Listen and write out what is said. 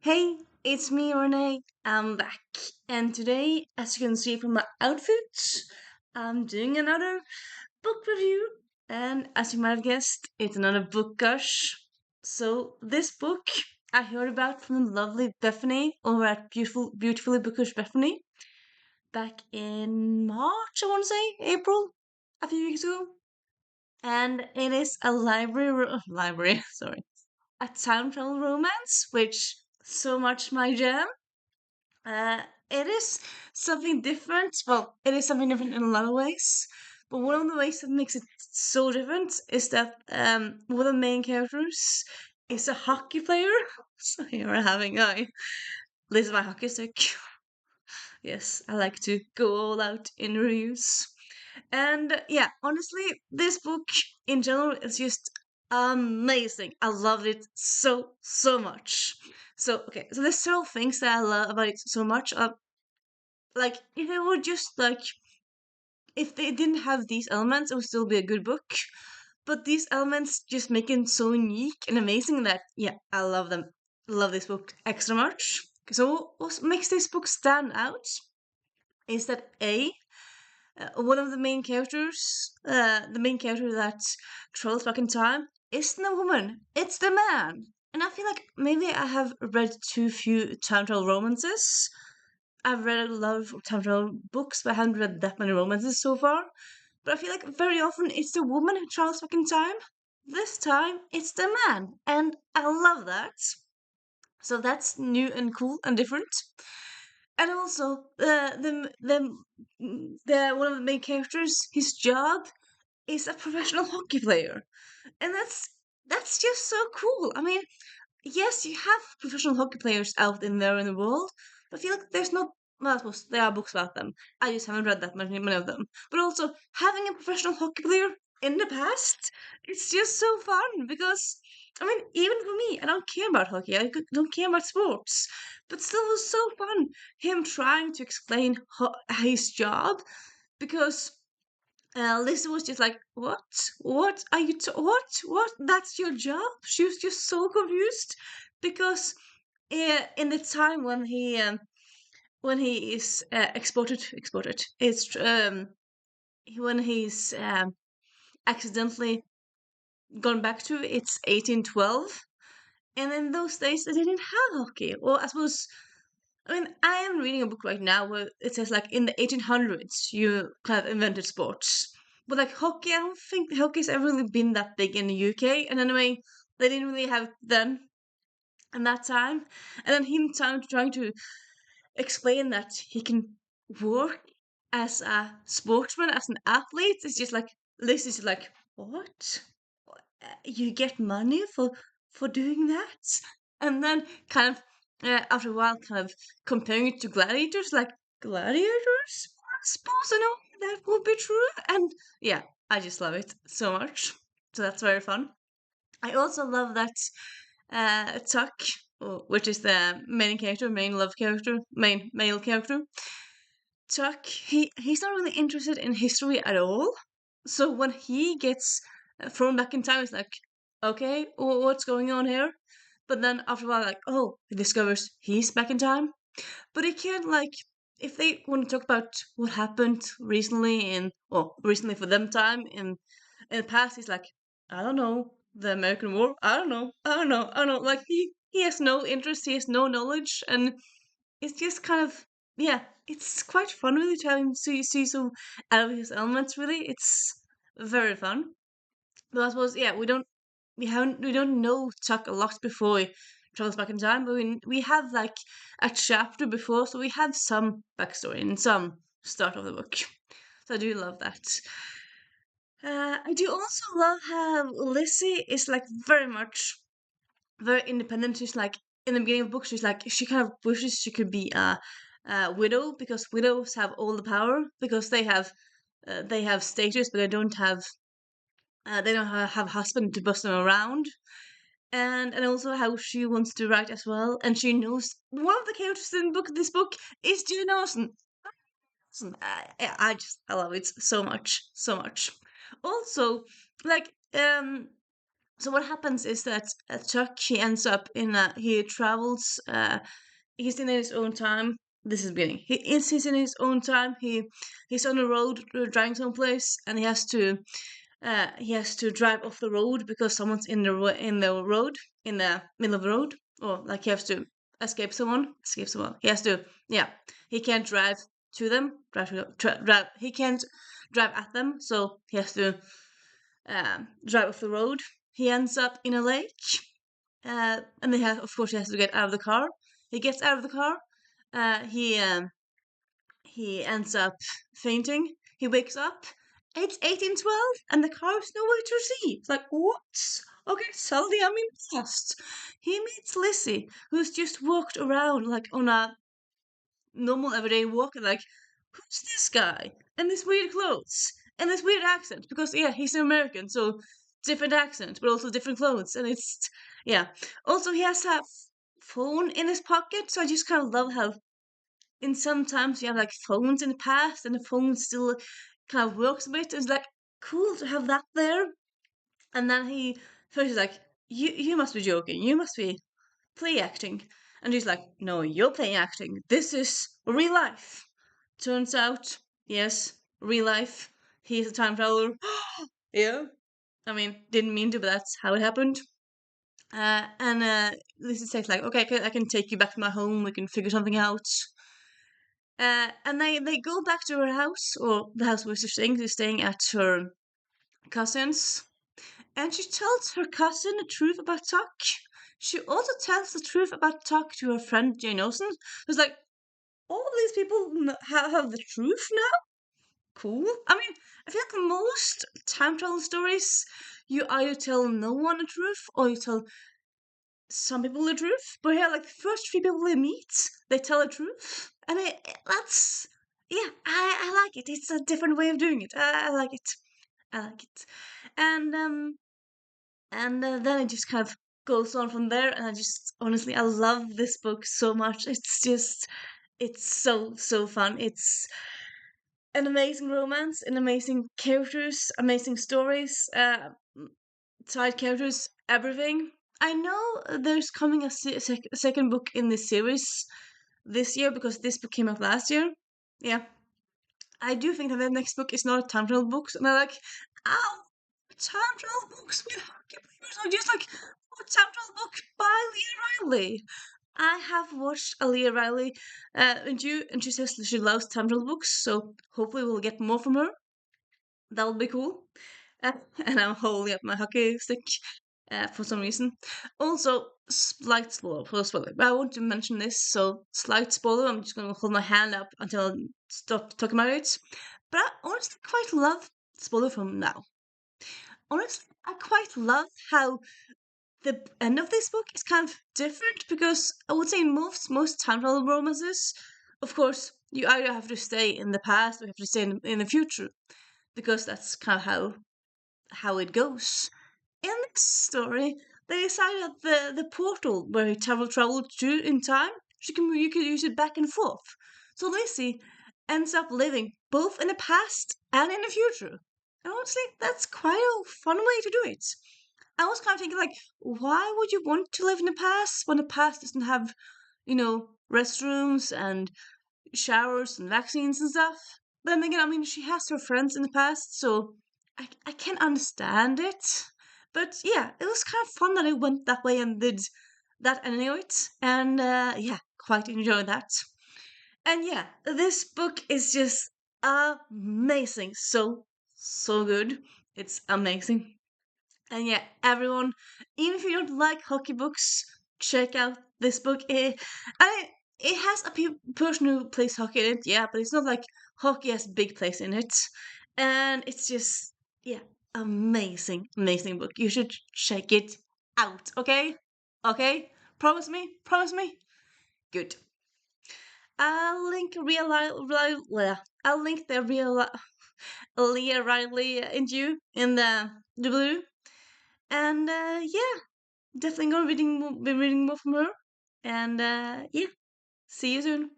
Hey, it's me, Renee. I'm back. And today, as you can see from my outfit, I'm doing another book review. And as you might have guessed, it's another book gush. So, this book I heard about from lovely Bethany over at Beautifully Bookish Bethany back in March, I want to say, April, a few weeks ago. And it is a library, sorry, a time travel romance, which so much my jam. Uh, it is something different. Well, it is something different in a lot of ways. But one of the ways that makes it so different is that one of the main characters is a hockey player. So here we're having this is my hockey stick. Yes, I like to go all out in reviews. And yeah, honestly, this book in general is just amazing. I loved it so much. So okay, so there's several things that I love about it so much. Like if it were just like if they didn't have these elements, it would still be a good book. But these elements just make it so unique and amazing that yeah, I love them. Love this book extra much. So what makes this book stand out is that one of the main character that travels back in time, isn't a woman. It's the man. And I feel like maybe I have read too few time travel romances. I've read a lot of time travel books, but I haven't read that many romances so far. But I feel like very often it's the woman who travels back in time. This time it's the man, and I love that. So that's new and cool and different. And also, the one of the main characters, his job is a professional hockey player, and that's just so cool. I mean, yes, you have professional hockey players out in there in the world, but I feel like there's not. Well, I suppose there are books about them. I just haven't read that many of them. But also, having a professional hockey player in the past, it's just so fun because, I mean, even for me, I don't care about hockey. Don't care about sports, but still, it was so fun him trying to explain his job because Lisa was just like, "What? What are you? What? What? That's your job?" She was just so confused because in the time when he is exported, it's when he's accidentally gone back to it's 1812, and in those days they didn't have hockey. Or I suppose I mean, I am reading a book right now where it says like in the 1800s you kind of invented sports. But like hockey, I don't think hockey's ever really been that big in the UK. And anyway, they didn't really have it then in that time. And then him trying to explain that he can work as a sportsman, as an athlete, is just like this is like what? You get money for doing that? And then kind of after a while, kind of comparing it to gladiators, like gladiators. I suppose I know that would be true, and yeah, I just love it so much. So that's very fun. I also love that Tuck, which is the main character, main love character, main male character. Tuck, he's not really interested in history at all. So when he gets thrown back in time, it's like, okay, what's going on here? But then after a while, like, oh, he discovers he's back in time. But he can't like if they want to talk about what happened recently recently for them time in the past, he's like, I don't know, the American War. I don't know. Like he has no interest, he has no knowledge, and it's just kind of yeah, it's quite fun really to have him see so out of his elements. Really, it's very fun. But I suppose yeah, we don't know Chuck a lot before he travels back in time, but we have like a chapter before, so we have some backstory and some start of the book. So I do love that. I do also love how Lizzie is like very independent. She's like in the beginning of the book, she's like she kind of wishes she could be a widow because widows have all the power because they have status, but they don't have a husband to boss them around. And also how she wants to write as well, and she knows one of the characters in this book is Jane Austen. I love it so much, so much. Also, like So what happens is that Chuck, he ends up in a, he travels, he's in his own time. This is the beginning. He's in his own time. He's on the road driving someplace, and he has to drive off the road because someone's in the in the road, in the middle of the road, or like he has to escape someone. He has to, yeah. He can't drive to them. Drive. He can't drive at them, so he has to drive off the road. He ends up in a lake, and of course he has to get out of the car. He gets out of the car. Uh, he um, he ends up fainting. He wakes up. It's 1812, and the car is nowhere to see. It's like, what? Okay, suddenly I'm in past. He meets Lizzie, who's just walked around like on a normal everyday walk, and like, who's this guy? And this weird clothes. And this weird accent. Because, yeah, he's an American, so different accent, but also different clothes. And it's, yeah. Also, he has a phone in his pocket, so I just kind of love how in sometimes you have like phones in the past and the phone still kind of works a bit. It's like cool to have that there. And then he first is like, you must be joking. You must be play acting. And he's like, no, you're playing acting. This is real life. Turns out, yes, real life. He's a time traveler. Yeah. I mean, didn't mean to, but that's how it happened. And Lizzie says like, okay, I can take you back to my home. We can figure something out. And they go back to her house, or the house where she's staying at her cousin's, and she tells her cousin the truth about Tuck. She also tells the truth about Tuck to her friend Jane Austen, who's like, all of these people have the truth now? Cool. I mean, I feel like most time travel stories, you either tell no one the truth, or you tell some people the truth. But here, like, the first three people they meet, they tell the truth. And that's, yeah, I like it. It's a different way of doing it. I like it. I like it. And then it just kind of goes on from there. And I just, honestly, I love this book so much. It's so fun. It's an amazing romance, an amazing characters, amazing stories, side characters, everything. I know there's coming a second book in this series this year because this book came out last year. Yeah, I do think that the next book is not a time travel book, and I'm like, ow, time travel books with hockey players. I'm just like, a time travel book by Leah Riley. I have watched Leah Riley and she says she loves time travel books, so hopefully we'll get more from her. That'll be cool. Uh, and I'm holding up my hockey stick for some reason. Also, slight spoiler. But I want to mention this, so slight spoiler. I'm just going to hold my hand up until I stop talking about it. But I honestly quite love spoiler from now. Honestly, I quite love how the end of this book is kind of different because I would say in most time travel romances, of course, you either have to stay in the past or you have to stay in the future because that's kind of how it goes. In this story, they decided that the portal where he traveled to in time, you could use it back and forth. So Lizzie ends up living both in the past and in the future. And honestly, that's quite a fun way to do it. I was kind of thinking, like, why would you want to live in the past when the past doesn't have, restrooms and showers and vaccines and stuff? But then again, I mean, she has her friends in the past, so I can understand it. But yeah, it was kind of fun that I went that way and did that and knew it. And yeah, quite enjoyed that. And yeah, this book is just amazing. So good. It's amazing. And yeah, everyone, even if you don't like hockey books, check out this book. It has a person who plays hockey in it, yeah, but it's not like hockey has a big place in it. And it's just, yeah, amazing book. You should check it out, okay? Okay? Promise me? Promise me? Good. I'll link I'll link the real Leah Riley interview in the blue. And yeah, definitely gonna be reading more from her. And yeah, see you soon.